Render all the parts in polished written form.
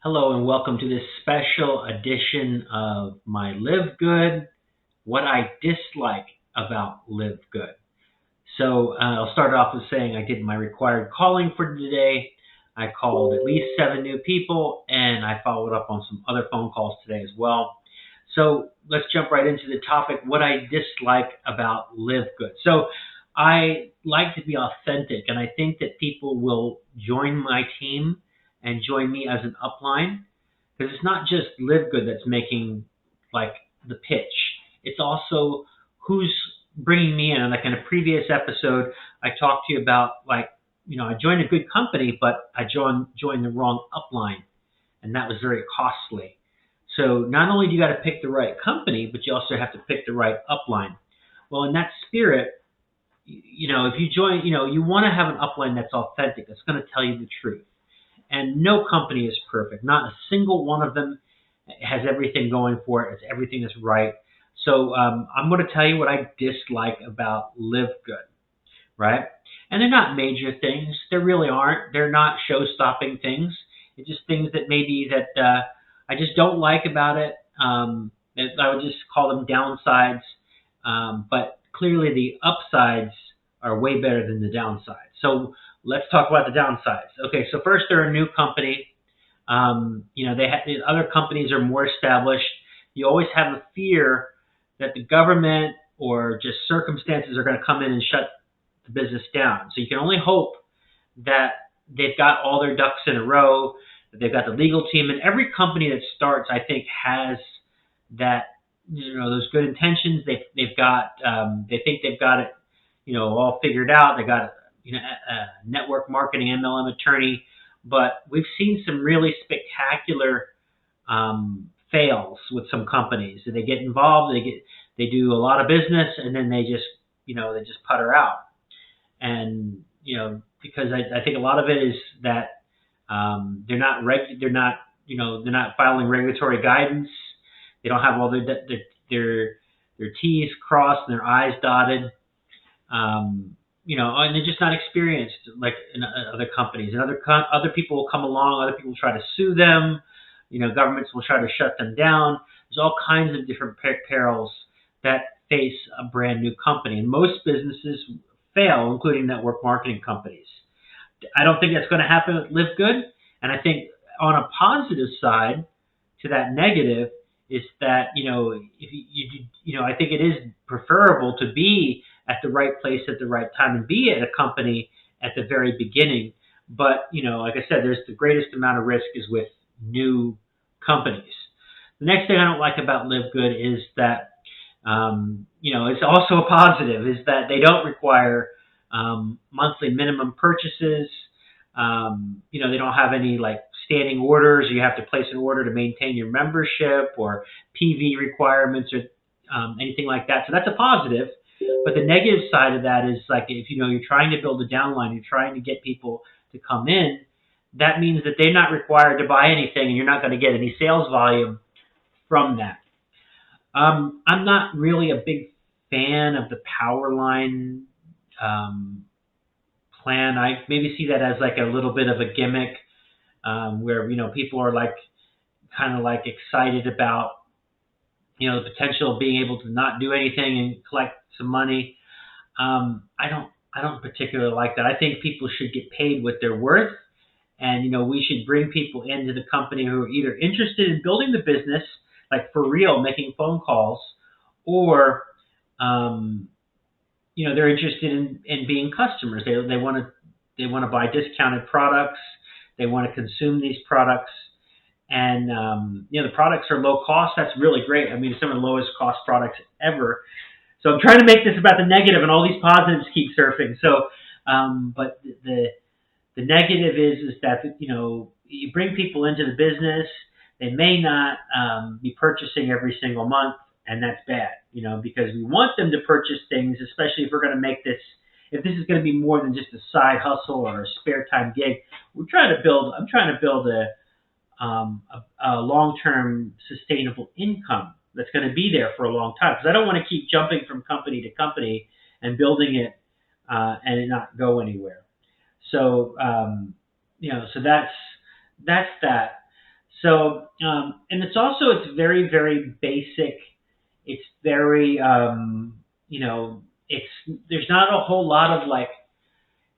Hello and welcome to this special edition of my Livegood What I Dislike About Livegood. I'll start off with saying I did my required calling for today. I called at least 7 new people and I followed up on some other phone calls today as well. So let's jump right into the topic, what I dislike about Livegood. So I like to be authentic, and I think that people will join my team and join me as an upline, because it's not just Livegood that's making like the pitch. It's also who's bringing me in. And like in a previous episode, I talked to you about I joined a good company, but I joined the wrong upline, and that was very costly. So not only do you got to pick the right company, but you also have to pick the right upline. Well, in that spirit, if you join, you want to have an upline that's authentic, that's going to tell you the truth. And no company is perfect. Not a single one of them has everything going for it. Everything is right. So I'm going to tell you what I dislike about Livegood, right? And they're not major things. They really aren't. They're not show-stopping things. It's just things that maybe that I just don't like about it. I would just call them downsides. But clearly the upsides are way better than the downsides. So let's talk about the downsides. Okay, so first, they're a new company. The other companies are more established. You always have a fear that the government or just circumstances are going to come in and shut the business down. So you can only hope that they've got all their ducks in a row, that they've got the legal team, and every company that starts, I think, has that, those good intentions. They think they've got it, all figured out. They got a network marketing MLM attorney, but we've seen some really spectacular fails with some companies. So they get involved, they do a lot of business, and then they just putter out. And because I think a lot of it is that they're not filing regulatory guidance. They don't have all their T's crossed and their I's dotted. And they're just not experienced like in other companies. And other people will come along. Other people try to sue them. Governments will try to shut them down. There's all kinds of different perils that face a brand new company. And most businesses fail, including network marketing companies. I don't think that's going to happen with Livegood. And I think on a positive side to that negative is that, if I think it is preferable to be at the right place at the right time and be at a company at the very beginning. But, like I said, there's the greatest amount of risk is with new companies. The next thing I don't like about Livegood is that, it's also a positive, is that they don't require monthly minimum purchases. They don't have any standing orders. You have to place an order to maintain your membership or PV requirements or anything like that. So that's a positive. But the negative side of that is if you're trying to build a downline, you're trying to get people to come in, that means that they're not required to buy anything, and you're not going to get any sales volume from that. I'm not really a big fan of the power line plan. I maybe see that as a little bit of a gimmick, where people are kind of excited about the potential of being able to not do anything and collect some money. I don't particularly like that. I think people should get paid what they're worth, and we should bring people into the company who are either interested in building the business, for real, making phone calls, or they're interested in being customers. They want to buy discounted products. They want to consume these products. And, the products are low cost. That's really great. I mean, it's some of the lowest cost products ever. So I'm trying to make this about the negative, and all these positives keep surfing. So, but the negative is that, you bring people into the business. They may not be purchasing every single month, and that's bad, because we want them to purchase things, especially if we're going to make this, if this is going to be more than just a side hustle or a spare time gig. I'm trying to build a long-term sustainable income that's going to be there for a long time, because I don't want to keep jumping from company to company and building it and it not go anywhere. So so that's that. So, and it's very, very basic. It's very, it's, there's not a whole lot of like,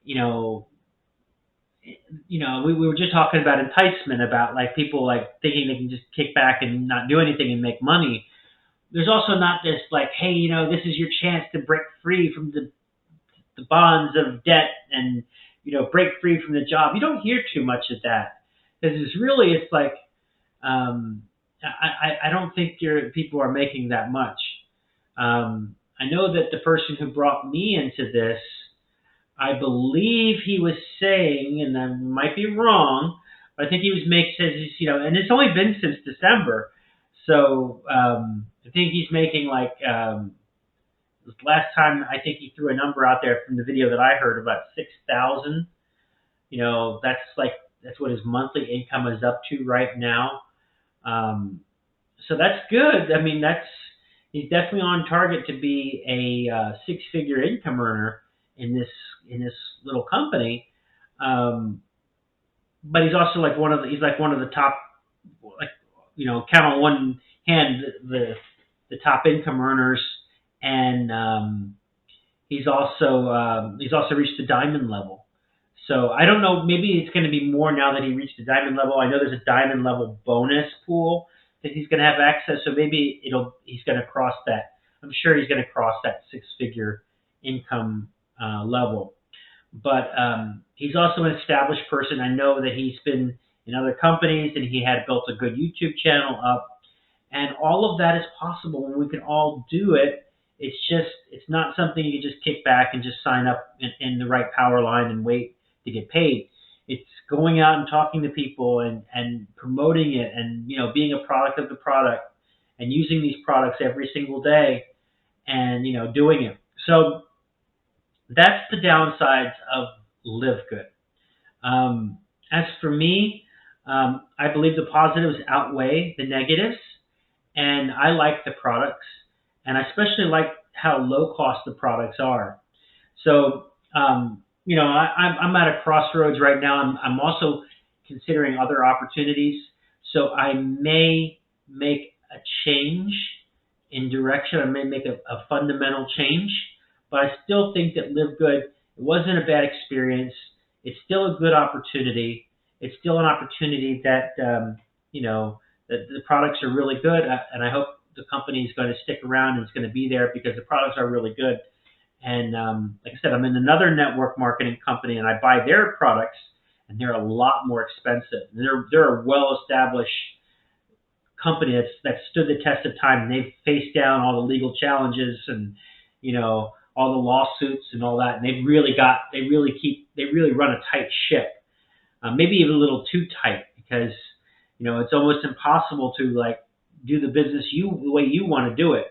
you know, we were just talking about enticement, about like people like thinking they can just kick back and not do anything and make money. There's also not this like, hey, this is your chance to break free from the bonds of debt and, break free from the job. You don't hear too much of that, because it's like, I don't think people are making that much. I know that the person who brought me into this, I believe he was saying, and I might be wrong, but I think he was says he's, and it's only been since December. So I think he's making like, last time I think he threw a number out there from the video that I heard, about 6,000. That's what his monthly income is up to right now. So that's good. I mean, he's definitely on target to be a six-figure income earner in this little company. But he's also like he's like one of the top, like, count on one hand the top income earners, and he's also reached the diamond level. So I don't know, maybe it's going to be more now that he reached the diamond level. I know there's a diamond level bonus pool that he's going to have access. So maybe he's going to cross that. I'm sure he's going to cross that six-figure income level. But he's also an established person. I know that he's been in other companies and he had built a good YouTube channel up. And all of that is possible, and we can all do it. It's not something you can just kick back and just sign up in the right power line and wait to get paid. It's going out and talking to people and promoting it, and being a product of the product and using these products every single day, and doing it. So that's the downsides of Livegood. As for me, I believe the positives outweigh the negatives, and I like the products, and I especially like how low cost the products are. So, I'm at a crossroads right now. I'm also considering other opportunities. So I may make a change in direction. I may make a fundamental change, but I still think that Livegood, it wasn't a bad experience. It's still a good opportunity. It's still an opportunity that, that the products are really good, and I hope the company is going to stick around and it's going to be there because the products are really good. And like I said, I'm in another network marketing company, and I buy their products, and they're a lot more expensive. They're a well-established company that stood the test of time, and they've faced down all the legal challenges and all the lawsuits and all that. And they really run a tight ship, maybe even a little too tight, because it's almost impossible to like do the business the way you want to do it.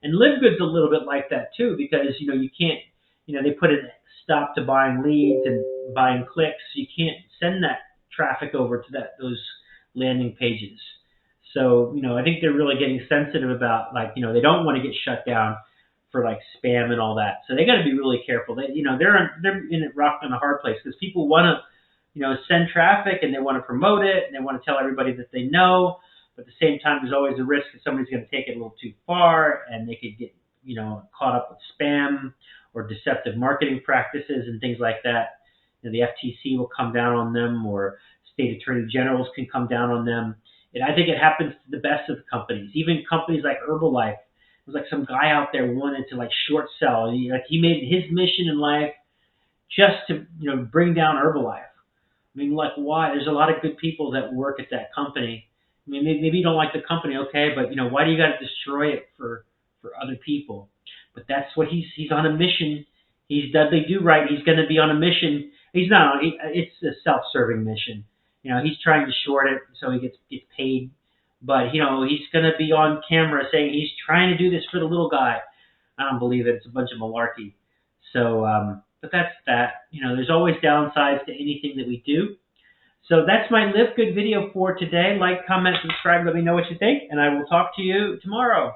And Livegood's a little bit like that too, because you can't, they put a stop to buying leads and buying clicks. You can't send that traffic over to those landing pages. So I think they're really getting sensitive about, like, they don't want to get shut down for like spam and all that. So they got to be really careful. They're in a rock and a hard place, because people want to send traffic and they want to promote it and they want to tell everybody that they know. But at the same time, there's always a risk that somebody's going to take it a little too far, and they could get, caught up with spam or deceptive marketing practices and things like that. The FTC will come down on them, or state attorney generals can come down on them. And I think it happens to the best of the companies, even companies like Herbalife. There's like some guy out there wanted to like short sell. And he made his mission in life just to bring down Herbalife. I mean, like, why? There's a lot of good people that work at that company. I mean, maybe you don't like the company, okay, but why do you got to destroy it for other people? But that's what he's on a mission. He's Dudley Do Right. He's going to be on a mission. He's not. It's a self-serving mission. He's trying to short it so he gets paid. But he's going to be on camera saying he's trying to do this for the little guy. I don't believe it. It's a bunch of malarkey. So, but that's that. There's always downsides to anything that we do. So that's my Livegood video for today. Like, comment, subscribe, let me know what you think, and I will talk to you tomorrow.